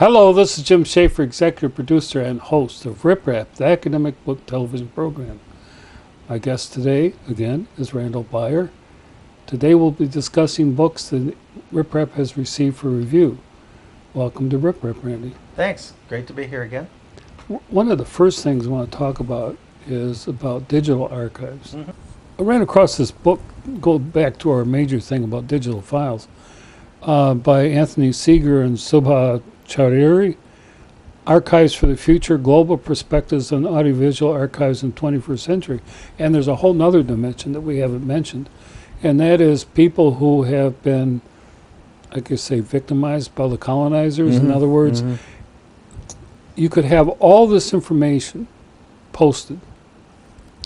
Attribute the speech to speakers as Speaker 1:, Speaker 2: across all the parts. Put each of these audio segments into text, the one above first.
Speaker 1: Hello, this is Jim Schaefer, executive producer and host of Rip Rap, the academic book television program. My guest today, again, is Randal Baier. Today we'll be discussing books that Rip Rap has received for review. Welcome to Rip Rap, Randy.
Speaker 2: Thanks. Great to be here again.
Speaker 1: One of the first things I want to talk about is about digital archives. I ran across this book, go back to our major thing about digital files, by Anthony Seeger and Subha Chowdhury, Archives for the Future, Global Perspectives on Audiovisual Archives in the 21st Century. And there's a whole nother dimension that we haven't mentioned, and that is people who have been, I could say, victimized by the colonizers. In other words, you could have all this information posted,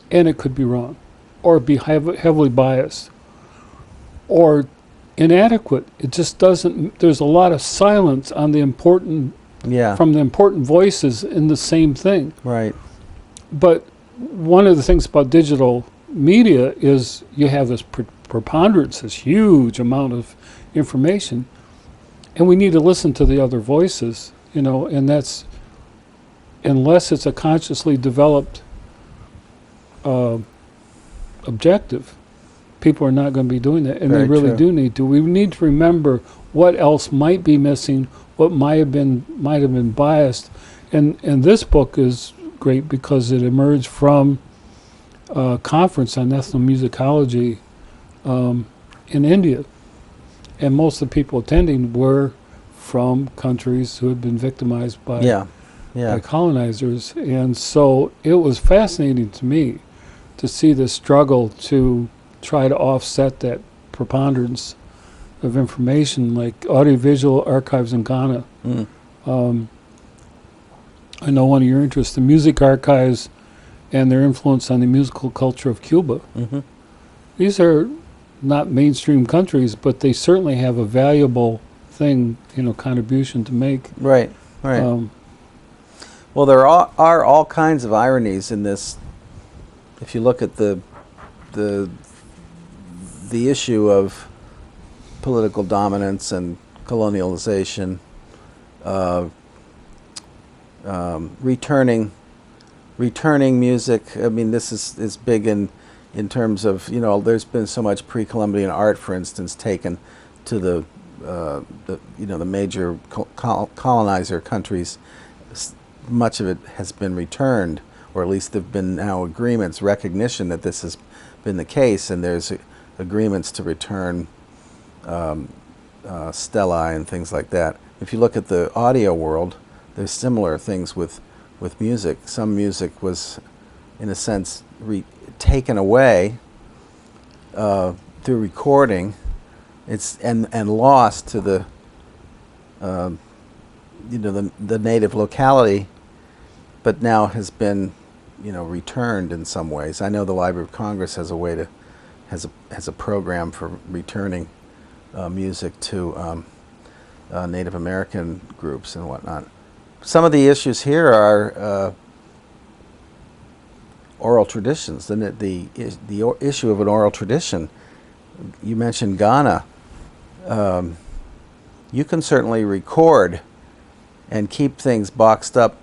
Speaker 1: and it could be wrong, or be heavily biased, or inadequate. It just doesn't, there's a lot of silence on the important, from the important voices in the same thing.
Speaker 2: Right.
Speaker 1: But one of the things about digital media is you have this preponderance, this huge amount of information, and we need to listen to the other voices, you know, and that's, unless it's a consciously developed objective, people are not going to be doing that, and
Speaker 2: Very
Speaker 1: they really
Speaker 2: true.
Speaker 1: do need to. We need to remember what else might be missing, what might have been biased, and this book is great because it emerged from a conference on ethnomusicology in India, and most of the people attending were from countries who had been victimized by colonizers, and so it was fascinating to me to see the struggle to try to offset that preponderance of information, like audiovisual archives in Ghana. I know one of your interests, the music archives and their influence on the musical culture of Cuba. These are not mainstream countries, but they certainly have a valuable thing, contribution to make.
Speaker 2: Right. Well, there are all kinds of ironies in this. If you look at the issue of political dominance and colonialization, returning music. I mean, this is big in terms of, there's been so much pre-Columbian art, for instance, taken to the major colonizer countries. Much of it has been returned, or at least there have been now agreements, recognition that this has been the case, and there's agreements to return stelae and things like that. If you look at the audio world, there's similar things with music. Some music was, in a sense, taken away through recording, and lost to the the native locality, but now has been returned in some ways. I know the Library of Congress has a program for returning music to Native American groups and whatnot. Some of the issues here are oral traditions. The issue of an oral tradition. You mentioned Ghana. You can certainly record and keep things boxed up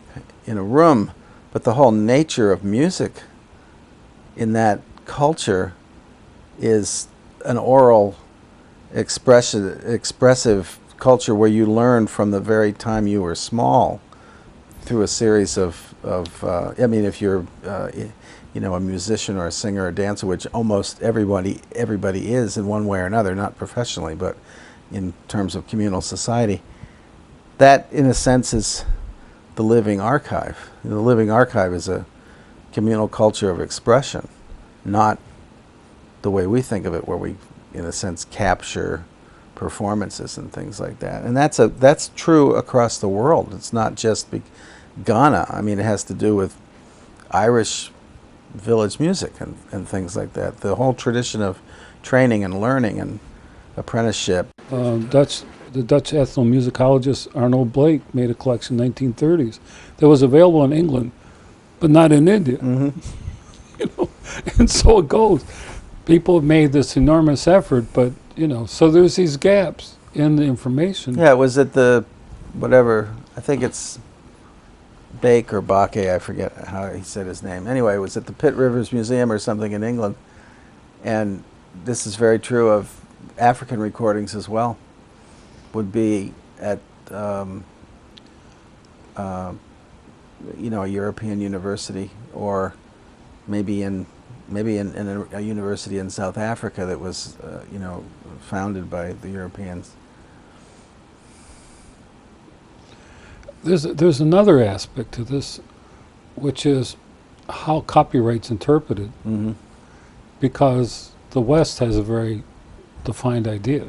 Speaker 2: in a room, but the whole nature of music in that culture is an oral expressive culture where you learn from the very time you were small through a series of I mean, if you're a musician or a singer or a dancer, which almost everybody is in one way or another, not professionally, but in terms of communal society, that in a sense is the living archive. The living archive is a communal culture of expression, not the way we think of it, where we, in a sense, capture performances and things like that. And that's true across the world. It's not just Ghana. I mean, it has to do with Irish village music and things like that. The whole tradition of training and learning and apprenticeship.
Speaker 1: The Dutch ethnomusicologist Arnold Blake made a collection in the 1930s that was available in England, but not in India. And so it goes. People have made this enormous effort, but so there's these gaps in the information.
Speaker 2: Yeah, it was at the I think it's Bake or Bake, I forget how he said his name. Anyway, it was at the Pitt Rivers Museum or something in England. And this is very true of African recordings as well. Would be at, you know, a European university, or maybe in a university in South Africa that was, you know, founded by the Europeans.
Speaker 1: There's another aspect to this, which is how copyright's interpreted,
Speaker 2: Mm-hmm.
Speaker 1: because the West has a very defined idea,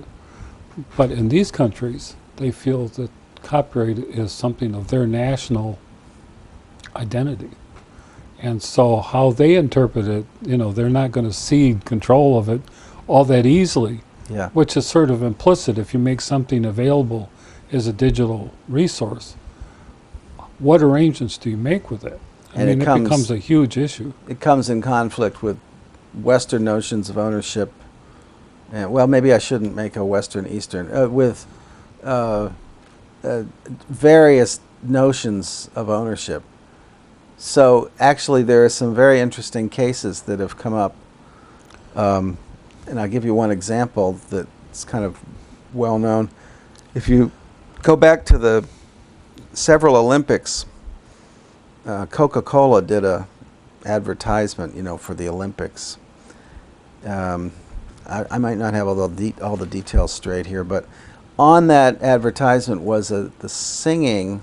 Speaker 1: but in these countries they feel that copyright is something of their national identity, and so how they interpret it, you know, they're not going to cede control of it all that easily,
Speaker 2: Yeah.
Speaker 1: which is sort of implicit. If you make something available as a digital resource, what arrangements do you make with it?
Speaker 2: And
Speaker 1: it
Speaker 2: it
Speaker 1: becomes a huge issue.
Speaker 2: It comes in conflict with Western notions of ownership. And, well, maybe I shouldn't make a Western Eastern, with various notions of ownership. So actually there are some very interesting cases that have come up. And I'll give you one example that's kind of well known. If you go back to the several Olympics, Coca-Cola did a advertisement, you know, for the Olympics. I might not have all the details straight here, but on that advertisement was the singing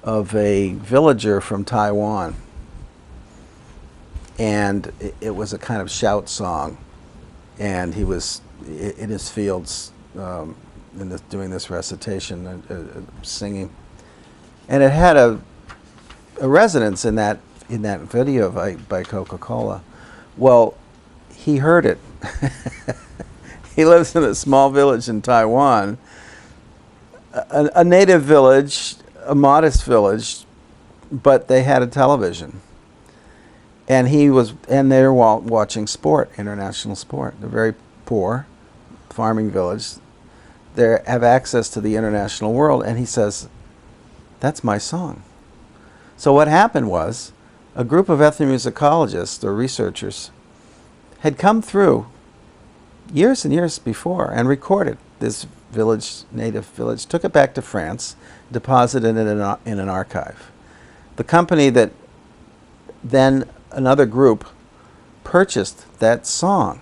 Speaker 2: of a villager from Taiwan, and it was a kind of shout song, and he was in his fields doing this recitation, singing, and it had a resonance in that video by Coca-Cola. Well, he heard it. He lives in a small village in Taiwan, a native village, a modest village, but they had a television, and they were watching sport, international sport. They're very poor, farming village. They have access to the international world, and he says, "That's my song." So what happened was, a group of ethnomusicologists or researchers had come through years and years before and recorded this native village, took it back to France, deposited it in an archive. The company that then another group purchased that song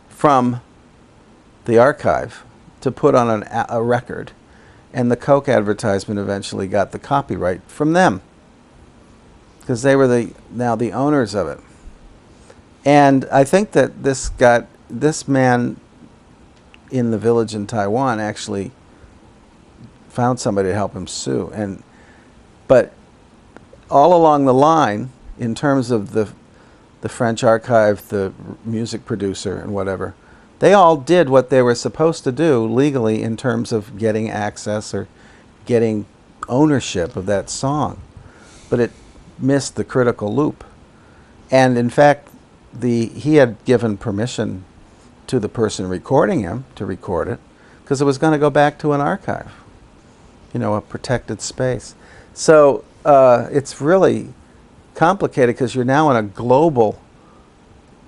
Speaker 2: from the archive to put on a record, and the Coke advertisement eventually got the copyright from them, because they were now the owners of it. And I think that this man in the village in Taiwan actually found somebody to help him sue. But all along the line, in terms of the French archive, the music producer and whatever, they all did what they were supposed to do legally in terms of getting access or getting ownership of that song. But it missed the critical loop. And in fact, he had given permission to the person recording him to record it, because it was going to go back to an archive, you know, a protected space. So it's really complicated, because you're now in a global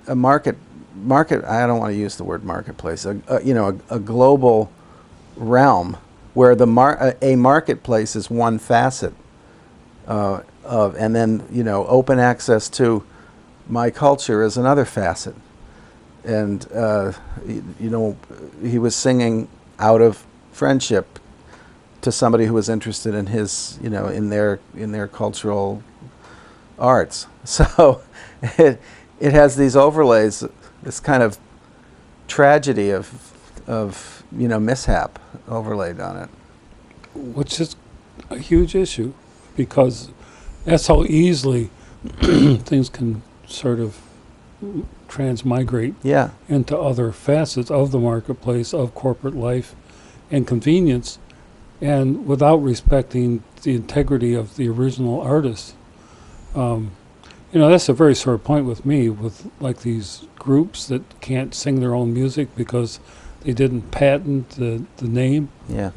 Speaker 2: market. I don't want to use the word marketplace. You know, a global realm where a marketplace is one facet and then, you know, open access to my culture is another facet. And you know, he was singing out of friendship to somebody who was interested in his, you know, in their cultural arts. So it has these overlays, this kind of tragedy of you know, mishap overlaid on it,
Speaker 1: Which is a huge issue, because that's how easily things can sort of transmigrate
Speaker 2: yeah.
Speaker 1: into other facets of the marketplace, of corporate life and convenience, and without respecting the integrity of the original artist. You know, that's a very sore point with me, with like these groups that can't sing their own music because they didn't patent the name
Speaker 2: Yeah.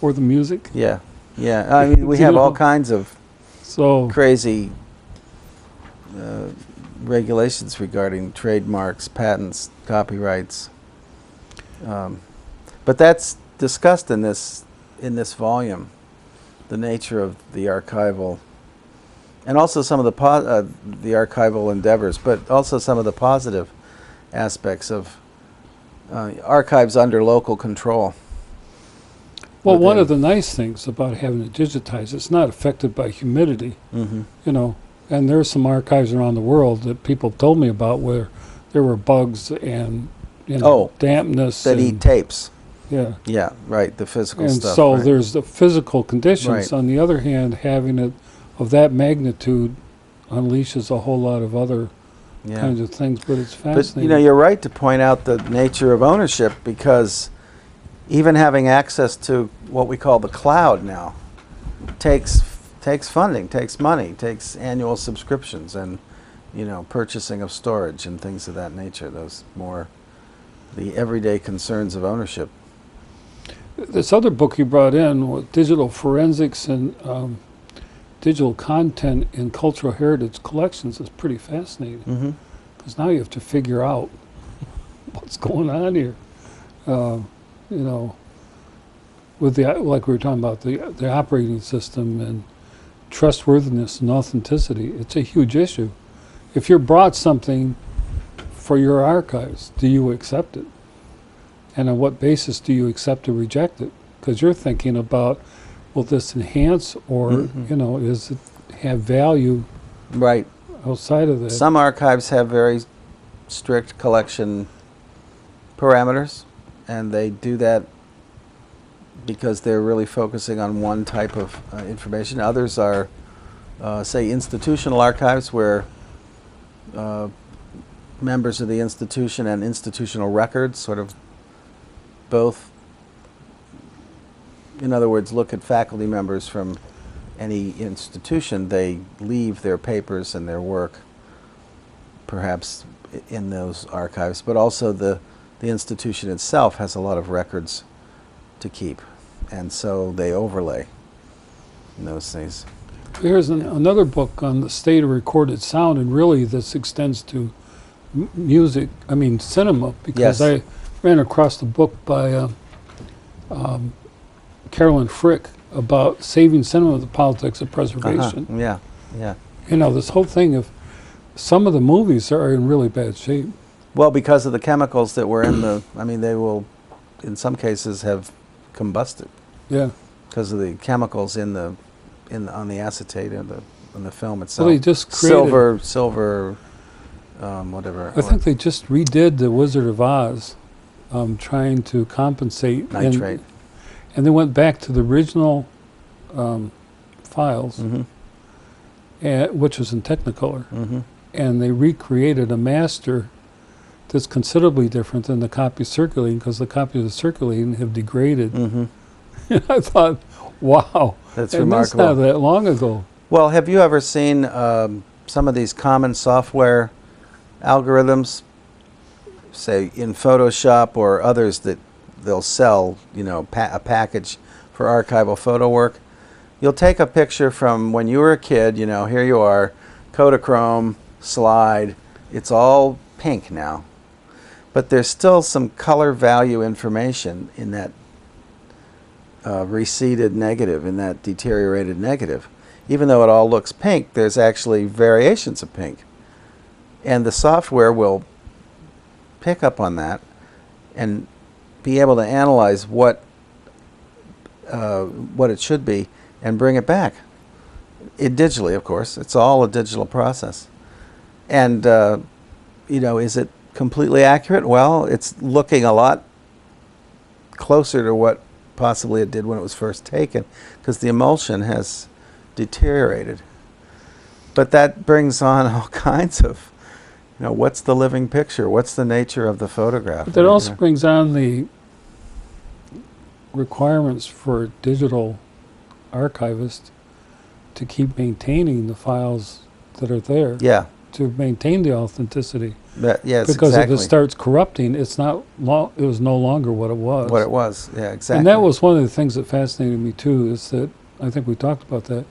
Speaker 1: or the music.
Speaker 2: Yeah. Yeah, I mean, we
Speaker 1: You
Speaker 2: have all
Speaker 1: know?
Speaker 2: kinds of
Speaker 1: So,
Speaker 2: crazy regulations regarding trademarks, patents, copyrights. But that's discussed in this volume, the nature of the archival, and also some of the archival endeavors, but also some of the positive aspects of archives under local control.
Speaker 1: well, one
Speaker 2: within-
Speaker 1: of the nice things about having it digitized, it's not affected by humidity,
Speaker 2: Mhm.
Speaker 1: you know. And there are some archives around the world that people told me about where there were bugs and, you know,
Speaker 2: Oh,
Speaker 1: dampness.
Speaker 2: that
Speaker 1: and,
Speaker 2: eat tapes.
Speaker 1: Yeah.
Speaker 2: Yeah, right. The physical
Speaker 1: And
Speaker 2: stuff.
Speaker 1: so
Speaker 2: right.
Speaker 1: there's the physical conditions.
Speaker 2: Right.
Speaker 1: On the other hand, having it of that magnitude unleashes a whole lot of other
Speaker 2: Yeah.
Speaker 1: kinds of things, but it's
Speaker 2: But
Speaker 1: fascinating.
Speaker 2: you're right to point out the nature of ownership, because even having access to what we call the cloud now takes funding, takes money, takes annual subscriptions, and purchasing of storage and things of that nature. Those more the everyday concerns of ownership.
Speaker 1: This other book you brought in, with digital forensics and digital content in cultural heritage collections, is pretty fascinating.
Speaker 2: Mm-hmm.
Speaker 1: Because now you have to figure out what's going on here. With like we were talking about, the operating system and trustworthiness and authenticity, it's a huge issue. If you're brought something for your archives, do you accept it? And on what basis do you accept or reject it? Because you're thinking about, will this enhance or,
Speaker 2: Mhm.
Speaker 1: Is it have value
Speaker 2: Right.
Speaker 1: outside of that?
Speaker 2: Some archives have very strict collection parameters, and they do that because they're really focusing on one type of information. Others are, say, institutional archives, where members of the institution and institutional records sort of both, in other words, look at faculty members from any institution. They leave their papers and their work perhaps in those archives, but also the institution itself has a lot of records to keep, and so they overlay in those things.
Speaker 1: Here's another book on the state of recorded sound, and really this extends to cinema, because
Speaker 2: Yes.
Speaker 1: I ran across the book by Carolyn Frick about saving cinema, the politics of preservation.
Speaker 2: Yeah, yeah.
Speaker 1: This whole thing of some of the movies are in really bad shape.
Speaker 2: Well, because of the chemicals that were in they will, in some cases, have combusted
Speaker 1: Yeah.
Speaker 2: because of the chemicals on the acetate and the film itself.
Speaker 1: Well, they just created
Speaker 2: silver, whatever.
Speaker 1: I think they just redid The Wizard of Oz, trying to compensate.
Speaker 2: Nitrate.
Speaker 1: And they went back to the original files,
Speaker 2: Mm-hmm.
Speaker 1: which was in Technicolor,
Speaker 2: Mm-hmm.
Speaker 1: and they recreated a master that's considerably different than the copies circulating, because the copies of circulating have degraded.
Speaker 2: Mm-hmm.
Speaker 1: And I thought, wow,
Speaker 2: That's
Speaker 1: and
Speaker 2: remarkable.
Speaker 1: that's not that long ago.
Speaker 2: Well, have you ever seen some of these common software algorithms, say in Photoshop or others, that they'll sell, a package for archival photo work? You'll take a picture from when you were a kid, here you are, Kodachrome, slide, it's all pink now. But there's still some color value information in that receded negative, in that deteriorated negative. Even though it all looks pink, there's actually variations of pink. And the software will pick up on that and be able to analyze what it should be and bring it back. Digitally, of course. It's all a digital process. And, is it completely accurate? Well, it's looking a lot closer to what possibly it did when it was first taken, because the emulsion has deteriorated. But that brings on all kinds of, what's the living picture? What's the nature of the photograph?
Speaker 1: But that also brings on the requirements for digital archivists to keep maintaining the files that are there.
Speaker 2: Yeah.
Speaker 1: To maintain the authenticity.
Speaker 2: Yes,
Speaker 1: because
Speaker 2: exactly.
Speaker 1: if it starts corrupting, it was no longer what it was.
Speaker 2: What it was, yeah, exactly.
Speaker 1: And that was one of the things that fascinated me too, is that I think we talked about that,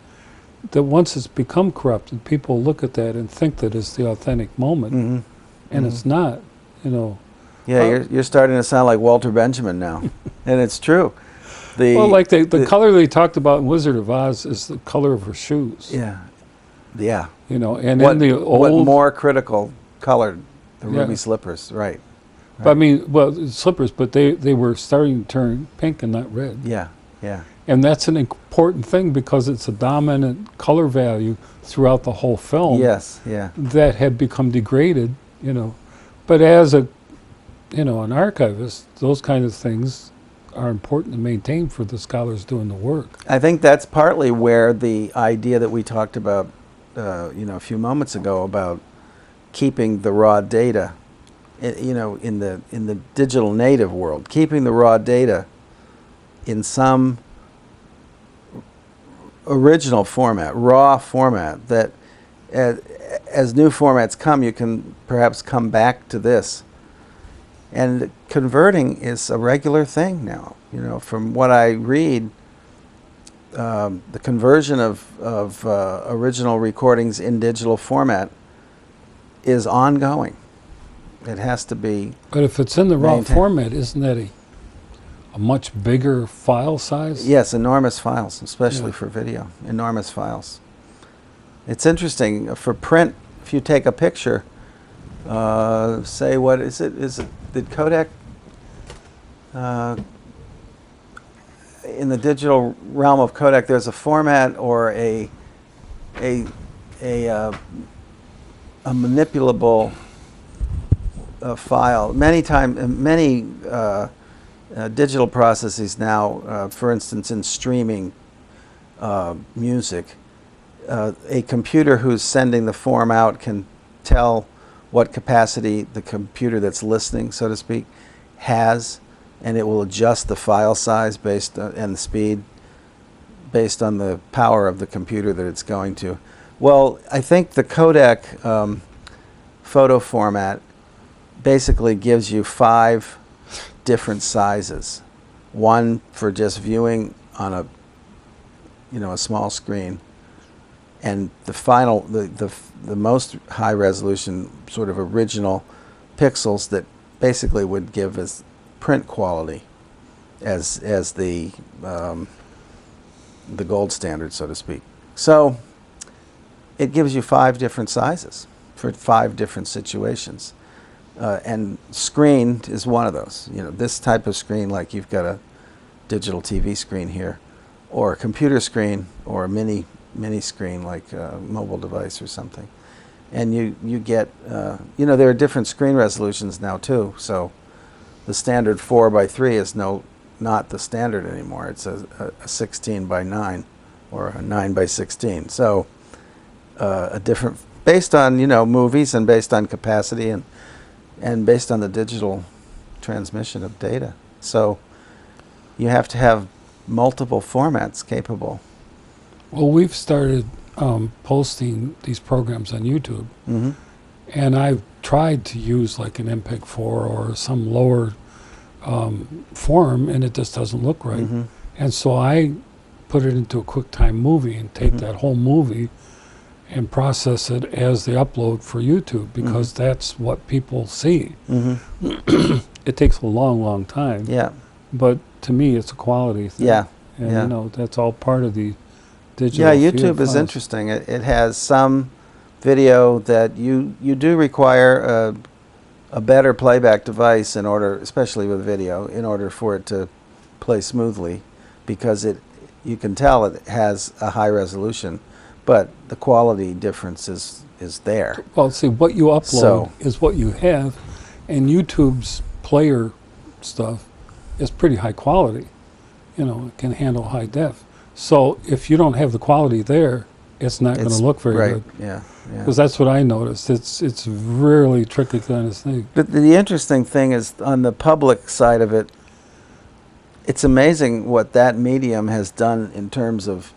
Speaker 1: that once it's become corrupted, people look at that and think that it's the authentic moment,
Speaker 2: Mm-hmm.
Speaker 1: and it's not, you know.
Speaker 2: Yeah, you're starting to sound like Walter Benjamin now, and it's true.
Speaker 1: Well, like the color they talked about in Wizard of Oz is the color of her shoes.
Speaker 2: Yeah, yeah.
Speaker 1: You know, and
Speaker 2: What,
Speaker 1: in the
Speaker 2: what
Speaker 1: old,
Speaker 2: more critical colored the
Speaker 1: Yeah.
Speaker 2: ruby slippers, right?
Speaker 1: I mean, well, slippers, but they were starting to turn pink and not red.
Speaker 2: Yeah, yeah.
Speaker 1: And that's an important thing because it's a dominant color value throughout the whole film.
Speaker 2: Yes, yeah.
Speaker 1: That had become degraded, you know. But as a, you know, an archivist, those kind of things are important to maintain for the scholars doing the work.
Speaker 2: I think that's partly where the idea that we talked about, you know, a few moments ago about keeping the raw data, you know, in the digital native world, keeping the raw data in some original format, raw format, that as new formats come, you can perhaps come back to this. And converting is a regular thing now. You know, from what I read, the conversion of original recordings in digital format is ongoing. It has to be.
Speaker 1: But if it's in the raw
Speaker 2: maintained.
Speaker 1: format, isn't that a much bigger file size?
Speaker 2: Yes, enormous files, especially
Speaker 1: Yeah.
Speaker 2: for video. Enormous files. It's interesting for print. If you take a picture, say what is it? Did Kodak in the digital realm of Kodak? There's a format or a manipulable file. Many digital processes now, for instance, in streaming music, a computer who's sending the form out can tell what capacity the computer that's listening, so to speak, has, and it will adjust the file size based on, and the speed based on the power of the computer that it's going to. Well, I think the Kodak photo format basically gives you 5 different sizes. One for just viewing on a, you know, a small screen, and the final, the most high resolution sort of original pixels that basically would give us print quality as the gold standard, so to speak. So it gives you 5 different sizes for 5 different situations. And screen is one of those. You know, this type of screen, like you've got a digital TV screen here, or a computer screen, or a mini screen like a mobile device or something. And you get, you know, there are different screen resolutions now too. So the standard 4:3 is not the standard anymore. It's a 16:9 or a 9:16. So a different, based on, you know, movies and based on capacity and based on the digital transmission of data. So you have to have multiple formats capable.
Speaker 1: Well, we've started posting these programs on YouTube,
Speaker 2: Mm-hmm.
Speaker 1: and I've tried to use like an MPEG-4 or some lower form, and it just doesn't look right.
Speaker 2: Mm-hmm.
Speaker 1: And so I put it into a QuickTime movie and take
Speaker 2: Mhm.
Speaker 1: that whole movie and process it as the upload for YouTube, because that's what people see.
Speaker 2: Mm-hmm.
Speaker 1: It takes a long, long time.
Speaker 2: Yeah.
Speaker 1: But to me, it's a quality thing.
Speaker 2: Yeah.
Speaker 1: And,
Speaker 2: Yeah.
Speaker 1: you know, that's all part of the digital.
Speaker 2: Yeah,
Speaker 1: feed
Speaker 2: YouTube is
Speaker 1: files.
Speaker 2: interesting. It has some video that you do require a better playback device in order, especially with video, in order for it to play smoothly, because you can tell it has a high resolution, but the quality difference is there.
Speaker 1: Well, see, what you upload
Speaker 2: So-
Speaker 1: is what you have, and YouTube's player stuff is pretty high quality. You know, it can handle high def. So if you don't have the quality there, it's not going
Speaker 2: It's
Speaker 1: to look very
Speaker 2: right.
Speaker 1: good.
Speaker 2: Yeah. Yeah.
Speaker 1: Because that's what I noticed. It's really tricky kind of thing.
Speaker 2: But the interesting thing is, on the public side of it, it's amazing what that medium has done in terms of,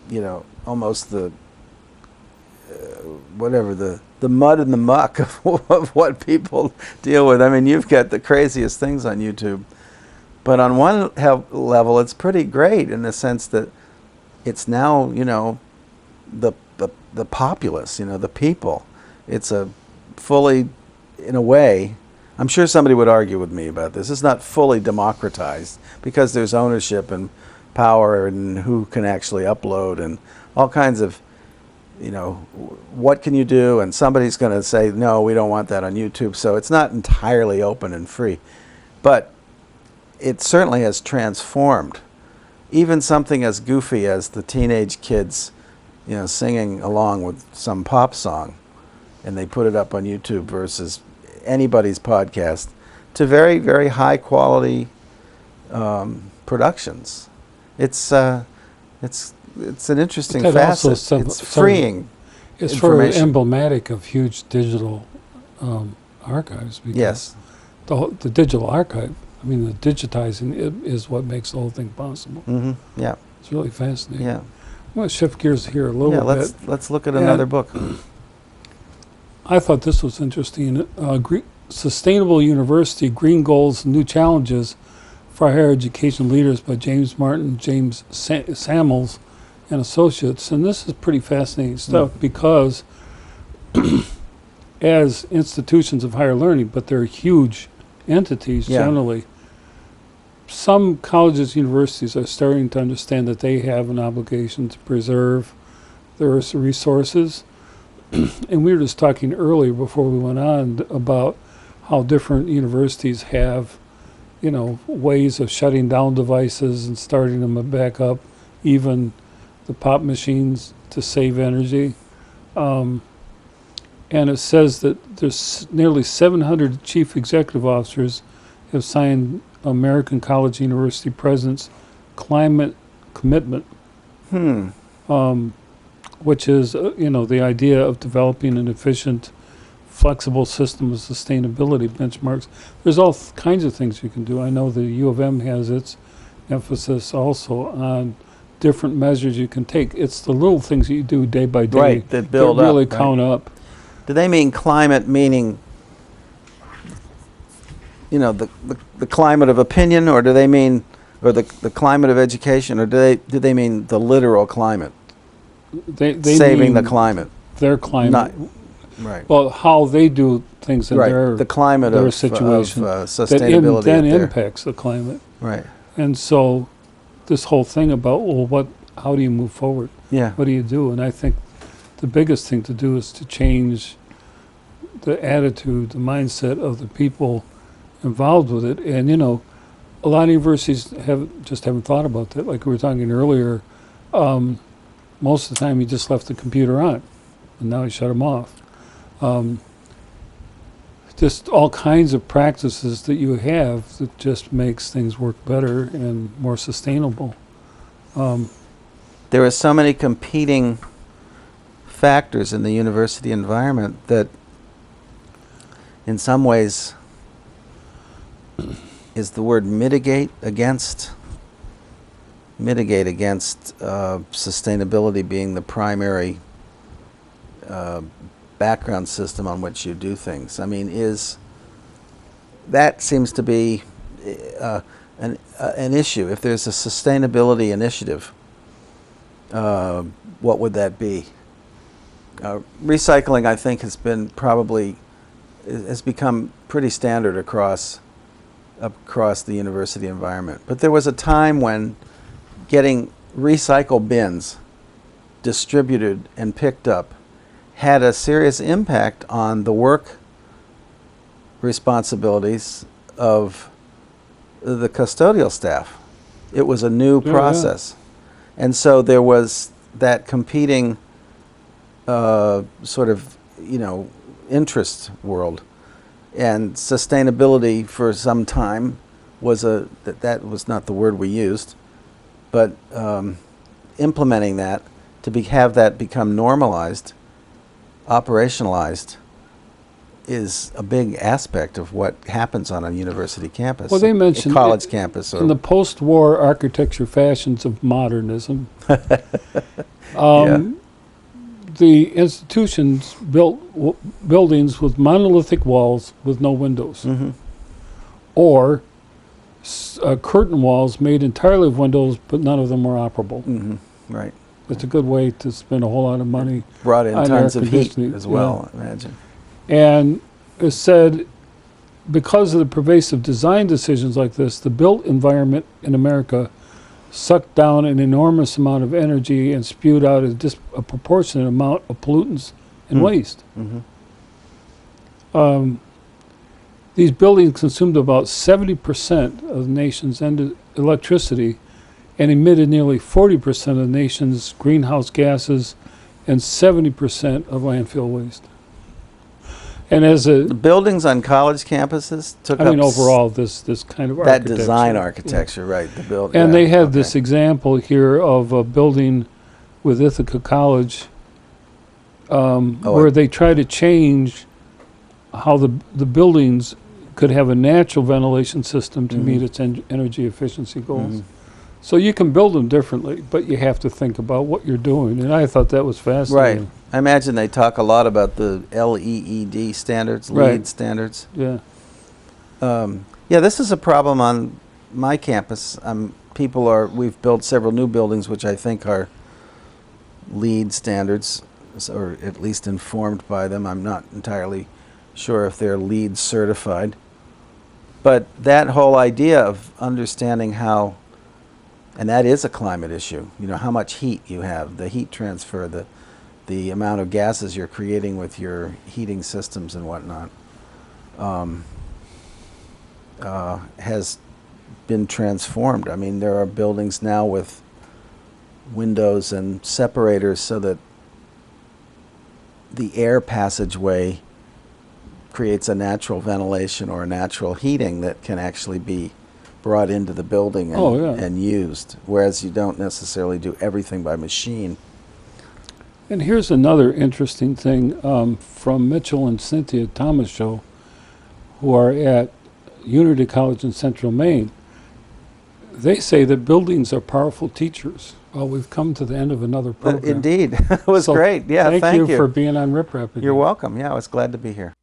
Speaker 2: you know, almost the whatever the mud and the muck of what people deal with. I mean, you've got the craziest things on YouTube, but on one level, it's pretty great in the sense that it's now, the populace, the people. It's a fully, in a way, I'm sure somebody would argue with me about this. It's not fully democratized because there's ownership and power and who can actually upload and all kinds of, what can you do? And somebody's going to say, no, we don't want that on YouTube. So it's not entirely open and free. But it certainly has transformed. Even something as goofy as the teenage kids, singing along with some pop song, and they put it up on YouTube versus anybody's podcast, to very, very high quality productions. It's an interesting facet. It's freeing.
Speaker 1: It's sort of emblematic of huge digital archives.
Speaker 2: Yes.
Speaker 1: The digital archive, the digitizing is what makes the whole thing possible.
Speaker 2: Mm-hmm. Yeah.
Speaker 1: It's really fascinating.
Speaker 2: Yeah.
Speaker 1: I'm going to shift gears here a little bit.
Speaker 2: Let's look at another book.
Speaker 1: I thought this was interesting. Sustainable University, Green Goals, New Challenges for Higher Education Leaders by James Martin, James Samuels, and Associates. And this is pretty fascinating stuff because as institutions of higher learning, but they're huge entities generally, some colleges, universities are starting to understand that they have an obligation to preserve their resources. And we were just talking earlier before we went on about how different universities have, ways of shutting down devices and starting them back up, even the pop machines to save energy. And it says that there's nearly 700 chief executive officers have signed American College University President's Climate Commitment, which is, the idea of developing an efficient, flexible system of sustainability benchmarks. There's all kinds of things you can do. I know the U of M has its emphasis also on different measures you can take. It's the little things that you do day by day
Speaker 2: that build up,
Speaker 1: really count up.
Speaker 2: Do they mean climate meaning, the climate of opinion, or do they mean, or the climate of education, or do they mean the literal climate?
Speaker 1: They
Speaker 2: saving the climate.
Speaker 1: Their climate.
Speaker 2: Right.
Speaker 1: Well, how they do things in
Speaker 2: the climate
Speaker 1: their
Speaker 2: of
Speaker 1: situation
Speaker 2: of sustainability
Speaker 1: that then impacts the climate.
Speaker 2: Right.
Speaker 1: And so this whole thing about, how do you move forward?
Speaker 2: Yeah.
Speaker 1: What do you do? And I think the biggest thing to do is to change the attitude, the mindset of the people involved with it. And, a lot of universities haven't thought about that. Like we were talking earlier, most of the time you just left the computer on, and now you shut them off. Just all kinds of practices that you have that just makes things work better and more sustainable.
Speaker 2: There are so many competing factors in the university environment that in some ways is the word mitigate against sustainability being the primary background system on which you do things. That seems to be an issue. If there's a sustainability initiative, what would that be? Recycling, I think, has become pretty standard across the university environment. But there was a time when getting recycle bins distributed and picked up had a serious impact on the work responsibilities of the custodial staff. It was a new process. And so there was that competing sort of, interest world. And sustainability for some time was that was not the word we used, but implementing that to have that become normalized, operationalized, is a big aspect of what happens on a university campus.
Speaker 1: Well, they mentioned
Speaker 2: a college campus,
Speaker 1: in the post-war architecture fashions of modernism. The institutions built buildings with monolithic walls with no windows, or curtain walls made entirely of windows, but none of them were operable.
Speaker 2: Right.
Speaker 1: It's a good way to spend a whole lot of money.
Speaker 2: Brought in
Speaker 1: on
Speaker 2: tons
Speaker 1: air
Speaker 2: of heat
Speaker 1: conditioning,
Speaker 2: as well, I imagine.
Speaker 1: And it said, because of the pervasive design decisions like this, the built environment in America sucked down an enormous amount of energy and spewed out a proportionate amount of pollutants and waste. These buildings consumed about 70% of the nation's electricity and emitted nearly 40% of the nation's greenhouse gases and 70% of landfill waste. And as
Speaker 2: The buildings on college campuses took up
Speaker 1: overall, this kind of
Speaker 2: that
Speaker 1: architecture.
Speaker 2: design architecture, right? The build,
Speaker 1: And
Speaker 2: yeah,
Speaker 1: they had
Speaker 2: okay.
Speaker 1: this example here of a building with Ithaca College where they try to change how the buildings could have a natural ventilation system to meet its energy efficiency goals. So you can build them differently, but you have to think about what you're doing. And I thought that was fascinating.
Speaker 2: Right. I imagine they talk a lot about the LEED standards, LEED standards.
Speaker 1: Yeah.
Speaker 2: Yeah, this is a problem on my campus. We've built several new buildings which I think are LEED standards, or at least informed by them. I'm not entirely sure if they're LEED certified. But that whole idea of understanding how, and that is a climate issue, you know, how much heat you have, the heat transfer, the amount of gases you're creating with your heating systems and whatnot, has been transformed. I mean, there are buildings now with windows and separators so that the air passageway creates a natural ventilation or a natural heating that can actually be brought into the building and used, whereas you don't necessarily do everything by machine.
Speaker 1: And here's another interesting thing from Mitchell and Cynthia Thomas show, who are at Unity College in Central Maine. They say that buildings are powerful teachers. Well, we've come to the end of another program.
Speaker 2: Indeed. It was great. Yeah,
Speaker 1: thank you for being on Rip Rap again.
Speaker 2: You're welcome. Yeah, I was glad to be here.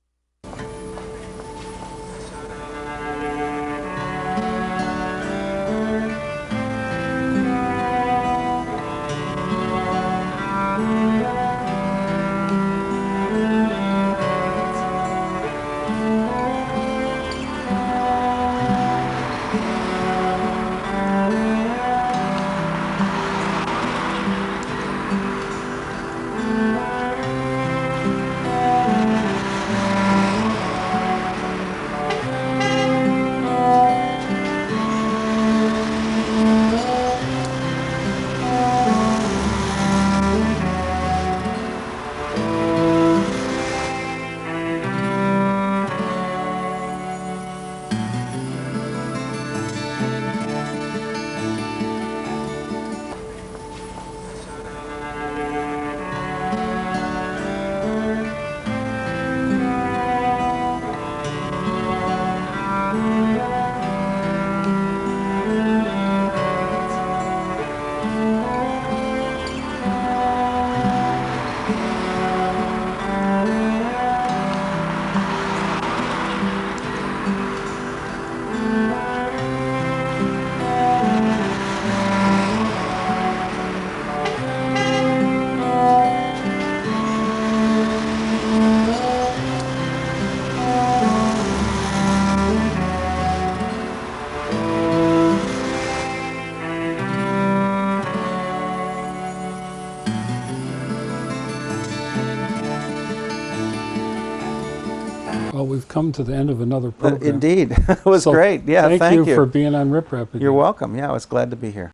Speaker 1: Well, we've come to the end of another program.
Speaker 2: Indeed. It was great. Yeah,
Speaker 1: thank you for being on Rip Rap again.
Speaker 2: You're welcome. Yeah, I was glad to be here.